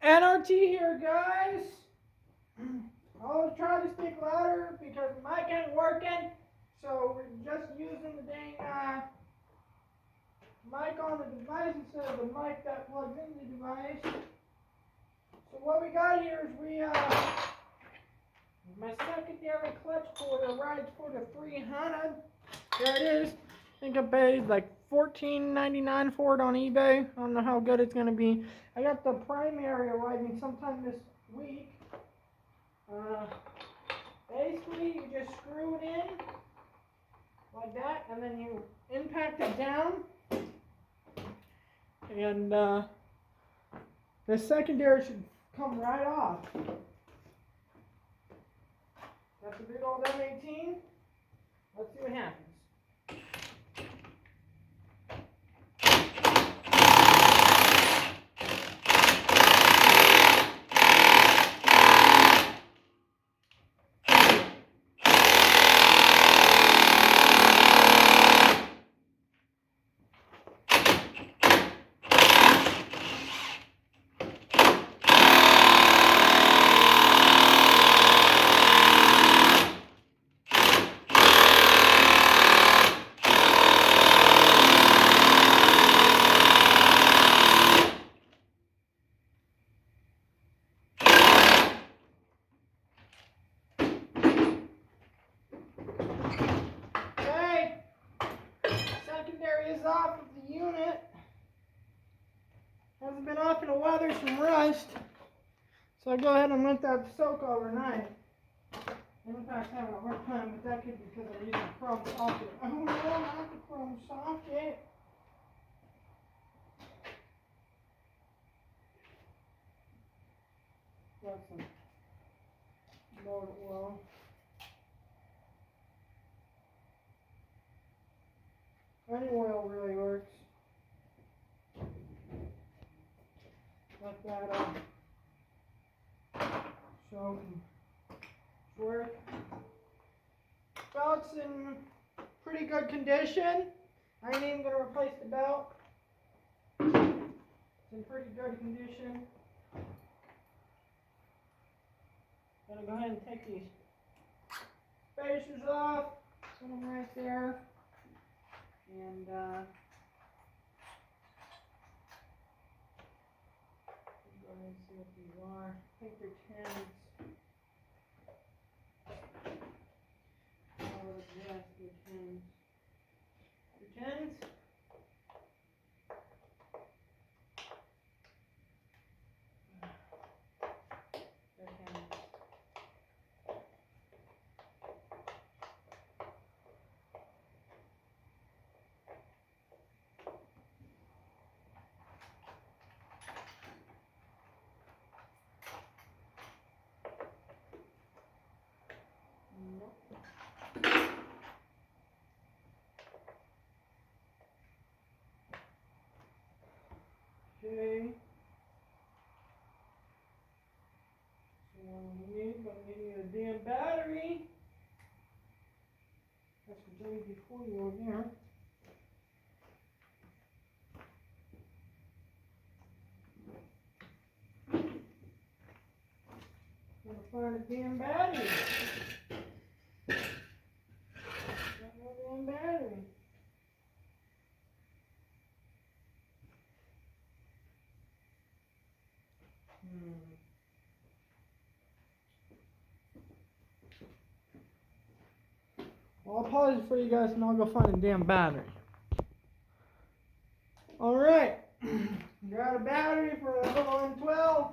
N.R.T. here, guys. I always try to speak louder because the mic ain't working. So we're just using the dang mic on the device instead of the mic that plugs in the device. So what we got here is my secondary clutch quarter rides for the 300. There it is. I think I paid like $14.99 for it on eBay. I don't know how good it's gonna be. I got the primary arriving sometime this week. Basically, you just screw it in like that, and then you impact it down, and the secondary should come right off. That's a big old M18. Let's see what happens. Is off of the unit. Hasn't been off in a while. There's some rust. So I go ahead and let that soak overnight. And in fact, having a hard time with that could be because I'm using a chrome socket. Oh no, not the chrome socket. Got some motor oil. Any oil really works. Let that soak and work. Belt's in pretty good condition. I ain't even going to replace the belt. It's in pretty good condition. Gonna go ahead and take these spacers off. Put them right there. And go ahead and see what these are. I think they're 10s. Oh, yes, they're 10s. They're 10s? They're 10s. Okay. So what we need, but we need a damn battery. That's the day before you were there. Gotta find a damn battery. Got no damn battery. Well, I'll pause it for you guys and I'll go find a damn battery. Alright. Got a battery for the little N12.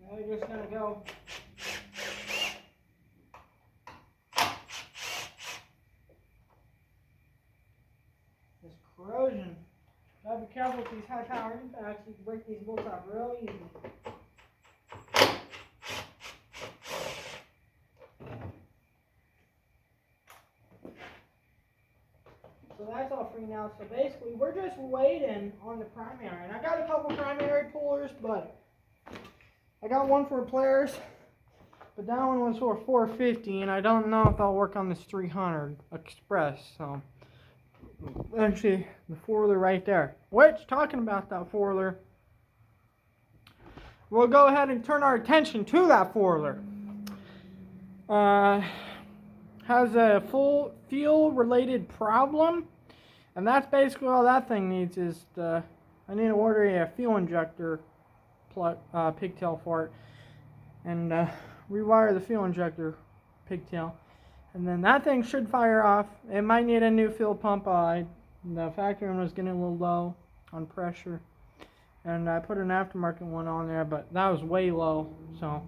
Now we're just gonna go. This corrosion. Gotta be careful with these high power impacts. You can break these bolts off real easy. So that's all free now. So basically, we're just waiting on the primary. And I got a couple primary pullers, but I got one for a Polaris, but that one was for 450, and I don't know if that'll work on this 300 Express. So actually, the four-wheeler right there. Which, talking about that four-wheeler, we'll go ahead and turn our attention to that four-wheeler. Has a full fuel-related problem, and that's basically all that thing needs is I need to order a fuel injector pigtail for it, and rewire the fuel injector pigtail, and then that thing should fire off. It might need a new fuel pump. The factory one was getting a little low on pressure, and I put an aftermarket one on there, but that was way low, so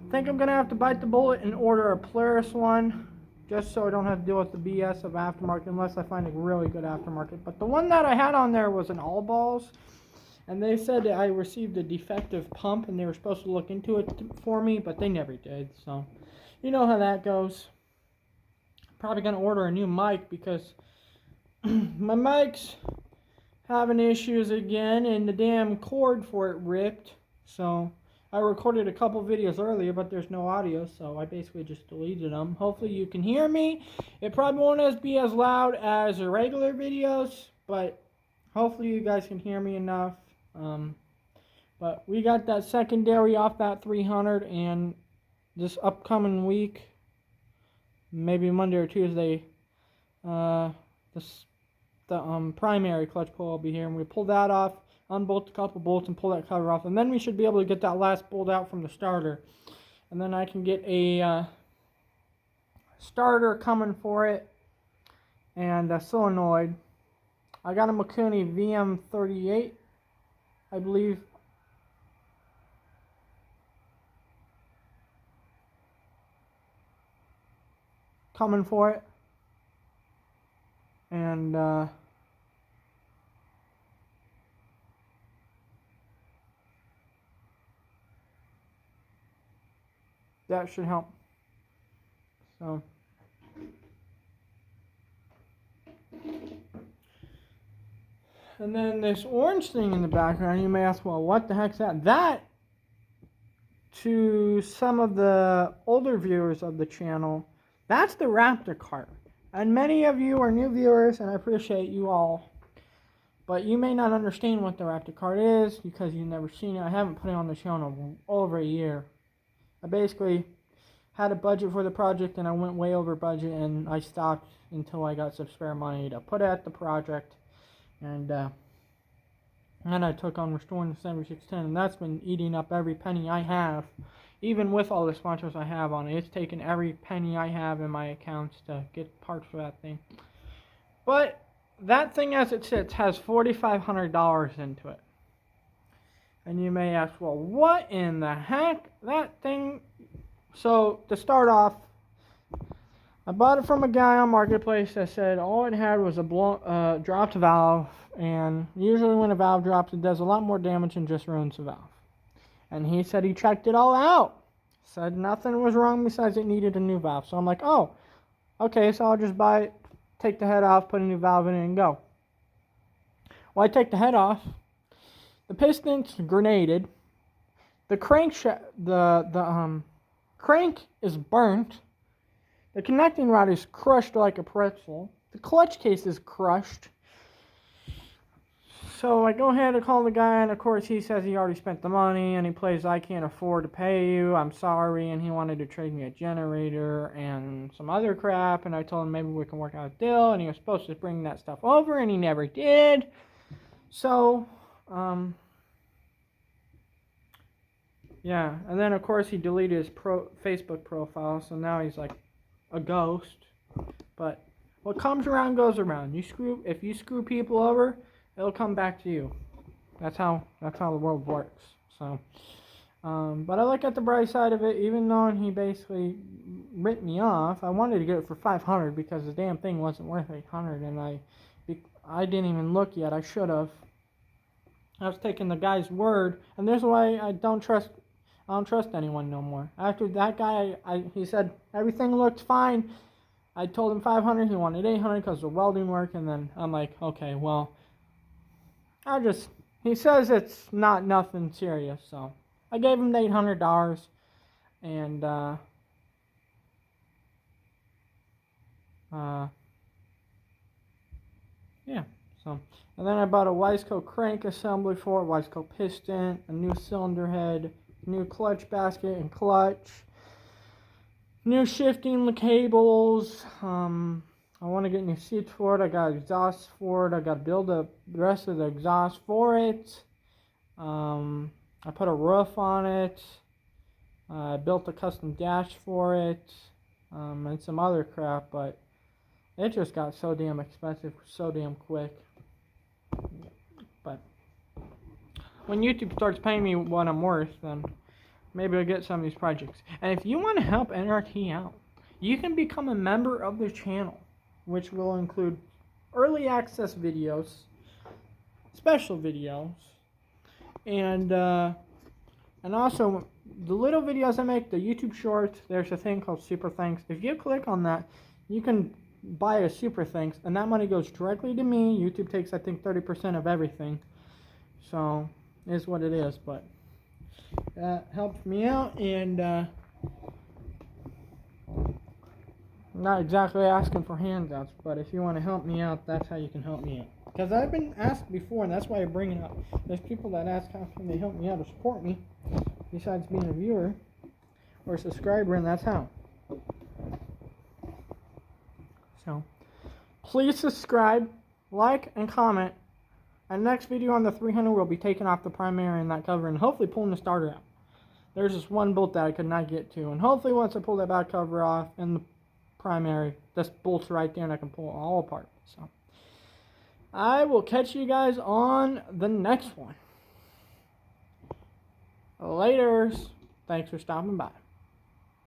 I think I'm gonna have to bite the bullet and order a Polaris one, just so I don't have to deal with the BS of aftermarket unless I find a really good aftermarket. But the one that I had on there was an all balls, and they said that I received a defective pump and they were supposed to look into it for me, but they never did. So you know how that goes. Probably gonna order a new mic because my mic's having issues again and the damn cord for it ripped. So I recorded a couple videos earlier, but there's no audio, so I basically just deleted them. Hopefully you can hear me. It probably won't be as loud as the regular videos, but hopefully you guys can hear me enough. But we got that secondary off that 300, and this upcoming week, maybe Monday or Tuesday, the primary clutch pull will be here, and we pull that off, unbolt a couple bolts and pull that cover off, and then we should be able to get that last bolt out from the starter, and then I can get a starter coming for it and a solenoid. I got a Mikuni VM38, I believe, coming for it, and that should help. So and then this orange thing in the background, you may ask, well, what the heck's that? That, to some of the older viewers of the channel, that's the Raptor cart. And many of you are new viewers, and I appreciate you all. But you may not understand what the Raptor cart is because you've never seen it. I haven't put it on the channel in over a year. I basically had a budget for the project, and I went way over budget, and I stopped until I got some spare money to put at the project. And I took on restoring the 7610, and that's been eating up every penny I have. Even with all the sponsors I have on it, it's taken every penny I have in my accounts to get parts for that thing. But that thing as it sits has $4,500 into it. And you may ask, well, what in the heck? That thing... So, to start off, I bought it from a guy on Marketplace that said all it had was a dropped valve, and usually when a valve drops, it does a lot more damage than just ruins the valve. And he said he checked it all out. Said nothing was wrong besides it needed a new valve. So I'm like, oh, okay, so I'll just buy it, take the head off, put a new valve in it, and go. Well, I take the head off. The piston's grenaded. The crank crank is burnt. The connecting rod is crushed like a pretzel. The clutch case is crushed. So I go ahead and call the guy, and of course he says he already spent the money, and he plays I can't afford to pay you, I'm sorry, and he wanted to trade me a generator and some other crap, and I told him maybe we can work out a deal, and he was supposed to bring that stuff over, and he never did. So, yeah, and then of course he deleted his Facebook profile, so now he's like a ghost. But what comes around goes around. If you screw people over, it'll come back to you. That's how the world works. So, but I look at the bright side of it. Even though he basically ripped me off, I wanted to get it for $500 because the damn thing wasn't worth $800, and I didn't even look yet. I should have. I was taking the guy's word, and this is why I don't trust anyone no more. After that guy, he said everything looked fine. I told him $500. He wanted $800 because of welding work, and then I'm like, okay, well, he says it's nothing serious, so I gave him the $800, and yeah, so, and then I bought a Wiseco crank assembly for it, Wiseco piston, a new cylinder head, new clutch basket and clutch, new shifting cables. I want to get new seats for it. I got exhaust for it. I got to build the rest of the exhaust for it. I put a roof on it. I built a custom dash for it, and some other crap, but it just got so damn expensive so damn quick. But when YouTube starts paying me what I'm worth, then maybe I'll get some of these projects. And if you want to help N.R.T out, you can become a member of the channel, which will include early access videos, special videos, and also the little videos I make, the YouTube shorts. There's a thing called Super Thanks. If you click on that, you can buy a Super Thanks, and that money goes directly to me. YouTube takes, I think, 30% of everything. So, it is what it is, but that helps me out, and I'm not exactly asking for handouts, but if you want to help me out, that's how you can help me out. Because I've been asked before, and that's why I bring it up. There's people that ask how can they help me out or support me, besides being a viewer or a subscriber, and that's how. So, please subscribe, like, and comment. And next video on the 300 will be taking off the primary and that cover, and hopefully pulling the starter out. There's just one bolt that I could not get to, and hopefully once I pull that back cover off and the primary, this bolt's right there and I can pull it all apart. So I will catch you guys on the next one. Laters. Thanks for stopping by.